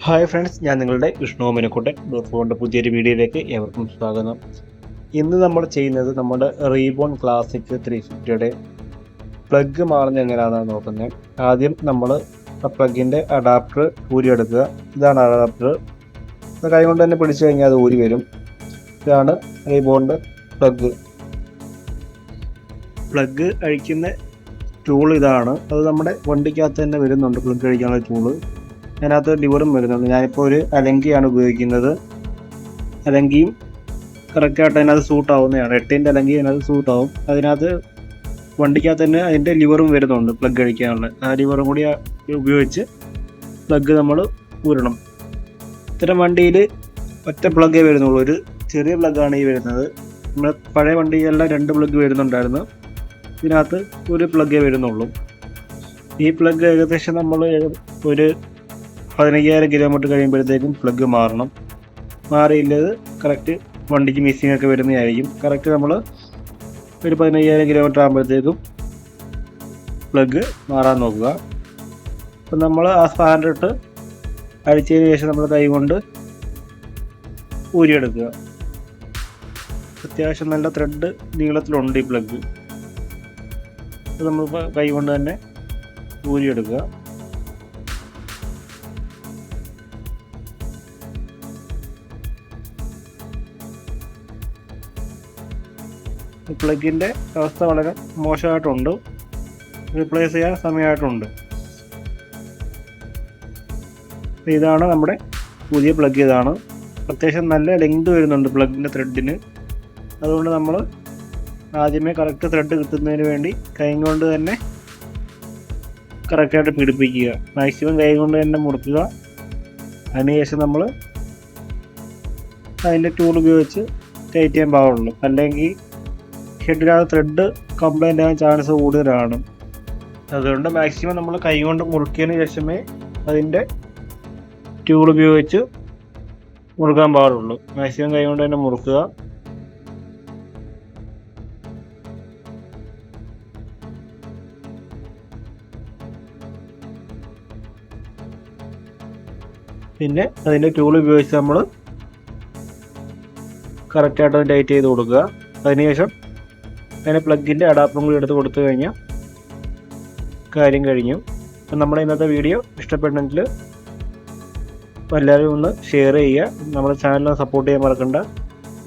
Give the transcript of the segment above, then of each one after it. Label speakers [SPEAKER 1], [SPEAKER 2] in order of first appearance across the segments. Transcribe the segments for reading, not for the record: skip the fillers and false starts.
[SPEAKER 1] Hi friends, ഞാൻ നിങ്ങളുടെ Vishnu മെനക്കോട്ടെ DOT4 പുതിയൊരു വീഡിയോയിലേക്ക് ഏവർക്കും സ്വാഗതം. ഇന്ന് നമ്മൾ ചെയ്യുന്നത് നമ്മുടെ റീബോൺ ക്ലാസിക് 350യുടെ പ്ലഗ് മാറുന്നത് എങ്ങനെയാണെന്നാണ് നോക്കുന്നത്. ആദ്യം നമ്മൾ ആ പ്ലഗിൻ്റെ അഡാപ്റ്റർ ഊരിയെടുക്കുക. ഇതാണ് അഡാപ്റ്റർ. കൈ കൊണ്ട് തന്നെ പിടിച്ചു കഴിഞ്ഞാൽ അത് ഊരി വരും. ഇതാണ് റീബോണിൻ്റെ പ്ലഗ് അഴിക്കുന്ന ടൂൾ ഇതാണ്. അത് നമ്മുടെ വണ്ടിക്കകത്ത് തന്നെ വരുന്നുണ്ട്. പ്ലഗ് അഴിക്കാനുള്ള ടൂള് അതിനകത്ത് ലിവറും വരുന്നുണ്ട്. ഞാനിപ്പോൾ ഒരു അലങ്കിയാണ് ഉപയോഗിക്കുന്നത്. അലങ്കിയും കറക്റ്റായിട്ട് അതിനകത്ത് സൂട്ടാവുന്നതാണ്. 8-ൻ്റെ അലങ്കി അതിനകത്ത് സൂട്ടാവും. അതിനകത്ത് വണ്ടിക്കകത്ത് തന്നെ അതിൻ്റെ ലിവറും വരുന്നുണ്ട് പ്ലഗ് അഴിക്കാനുള്ള. ആ ലിവറും കൂടി ഉപയോഗിച്ച് പ്ലഗ് നമ്മൾ ഊരണം. ഇത്തരം വണ്ടിയിൽ ഒറ്റ പ്ലഗേ വരുന്നുള്ളൂ. ഒരു ചെറിയ പ്ലഗാണ് ഈ വരുന്നത്. നമ്മൾ പഴയ വണ്ടിയെല്ലാം 2 പ്ലഗ് വരുന്നുണ്ടായിരുന്നു. ഇതിനകത്ത് ഒരു പ്ലഗേ വരുന്നുള്ളൂ. ഈ പ്ലഗ് ഏകദേശം നമ്മൾ ഒരു 15,000 കിലോമീറ്റർ കഴിയുമ്പോഴത്തേക്കും പ്ലഗ് മാറണം. മാറിയില്ലത് കറക്റ്റ് വണ്ടിക്ക് മിസ്സിങ് ഒക്കെ വരുന്നതായിരിക്കും. കറക്റ്റ് നമ്മൾ ഒരു 15,000 കിലോമീറ്റർ ആകുമ്പോഴത്തേക്കും പ്ലഗ് മാറാൻ നോക്കുക. അപ്പം നമ്മൾ ആ സ്പാൻഡറിട്ട് അഴിച്ചതിന് ശേഷം നമ്മൾ കൈ കൊണ്ട് ഊരിയെടുക്കുക. അത്യാവശ്യം നല്ല ത്രെഡ് നീളത്തിലുണ്ട് ഈ പ്ലഗ്. അത് നമ്മൾ കൈ കൊണ്ട് തന്നെ ഊരിയെടുക്കുക. പ്ലഗിൻ്റെ അവസ്ഥ വളരെ മോശമായിട്ടുണ്ട്. റീപ്ലേസ് ചെയ്യാൻ സമയമായിട്ടുണ്ട്. ഇതാണ് നമ്മുടെ പുതിയ പ്ലഗ്. ഇതാണ് അത്യാവശ്യം നല്ല ലെങ്ത് വരുന്നുണ്ട് പ്ലഗിൻ്റെ ത്രെഡിന്. അതുകൊണ്ട് നമ്മൾ ആദ്യമേ കറക്റ്റ് ത്രെഡ് കിട്ടുന്നതിന് വേണ്ടി കൈ കൊണ്ട് തന്നെ കറക്റ്റായിട്ട് പിടിപ്പിക്കുക. മാക്സിമം കൈ കൊണ്ട് തന്നെ മുറുക്കുക. അതിനുശേഷം നമ്മൾ അതിൻ്റെ ടൂൾ ഉപയോഗിച്ച് ടൈറ്റ് ചെയ്യാൻ പാടുള്ളൂ. അല്ലെങ്കിൽ ഹെഡിനകത്ത് ത്രെഡ് കംപ്ലൈൻ്റ് ആകാൻ ചാൻസ് കൂടുതലാണ്. അതുകൊണ്ട് മാക്സിമം നമ്മൾ കൈ കൊണ്ട് മുറുക്കിയതിന് ശേഷമേ അതിൻ്റെ ടൂൾ ഉപയോഗിച്ച് മുറുക്കാൻ പാടുള്ളൂ. മാക്സിമം കൈ കൊണ്ട് തന്നെ മുറുക്കുക. പിന്നെ അതിൻ്റെ ടൂൾ ഉപയോഗിച്ച് നമ്മൾ കറക്റ്റായിട്ട് അത് ടൈറ്റ് ചെയ്ത് കൊടുക്കുക. അതിനുശേഷം അതിന് പ്ലഗിൻ്റെ അഡാപ്റ്ററും കൂടി എടുത്ത് കൊടുത്തു കഴിഞ്ഞാൽ കാര്യം കഴിഞ്ഞു. അപ്പം നമ്മുടെ ഇന്നത്തെ വീഡിയോ ഇഷ്ടപ്പെട്ടെങ്കിൽ എല്ലാവരും ഒന്ന് ഷെയർ ചെയ്യുക. നമ്മുടെ ചാനലിനെ സപ്പോർട്ട് ചെയ്യാൻ മറക്കണ്ട.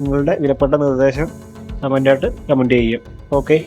[SPEAKER 1] നിങ്ങളുടെ വിലപ്പെട്ട നിർദ്ദേശം കമൻറ്റ് ചെയ്യുക. ഓക്കെ.